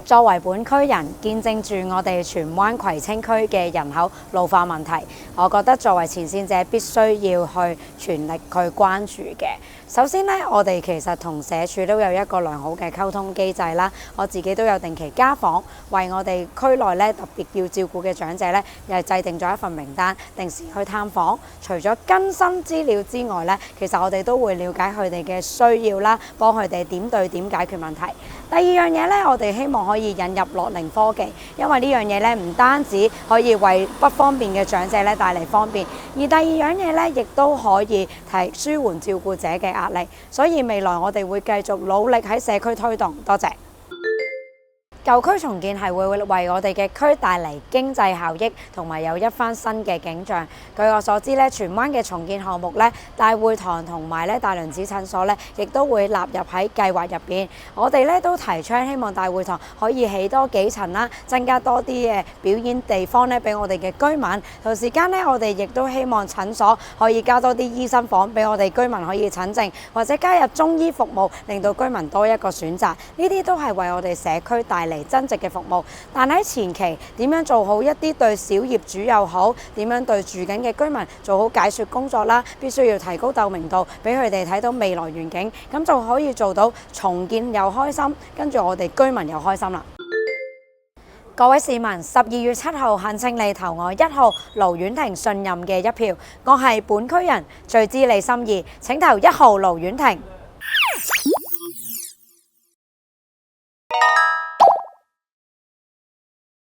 作為本區人，見證住我哋荃灣葵青區嘅人口老化問題，我覺得作為前線者必須要去全力去關注嘅。首先呢，我哋其實同社署都有一個良好嘅溝通機制啦。我自己都有定期家訪，為我哋區內咧特別要照顧嘅長者咧，又係制定咗一份名單，定時去探訪。除咗更新資料之外咧，其實我哋都會了解佢哋嘅需要啦，幫佢哋點對點解決問題。第二樣嘢咧，我哋希望可以引入樂齡科技，因為呢樣嘢咧唔單止可以為不方便嘅長者咧帶嚟方便，而第二樣嘢咧亦都可以舒緩照顧者嘅壓力。所以未來我哋會繼續努力喺社區推動。多謝。舊區重建係會為我哋嘅區帶嚟經濟效益，同埋有一番新嘅景象。據我所知咧，荃灣嘅重建項目咧，大會堂同埋咧大良子診所咧，亦都會納入喺計劃入邊。我哋咧都提倡希望大會堂可以起多幾層啦，增加多啲嘅表演地方咧，俾我哋嘅居民。同時間咧，我哋亦都希望診所可以加多啲醫生房，俾我哋居民可以診症，或者加入中醫服務，令到居民多一個選擇。呢啲都係為我哋社區帶嚟增值嘅服務，但喺前期點樣做好一啲對小業主又好，點樣對住緊嘅居民做好解說工作啦，必須要提高透明度，俾佢哋睇到未來願景，咁就可以做到重建又開心，跟住我哋居民又開心啦。各位市民，12月7號懇請你投我1號盧婉婷信任嘅一票，我係本區人，最知你心意，請投1號盧婉婷。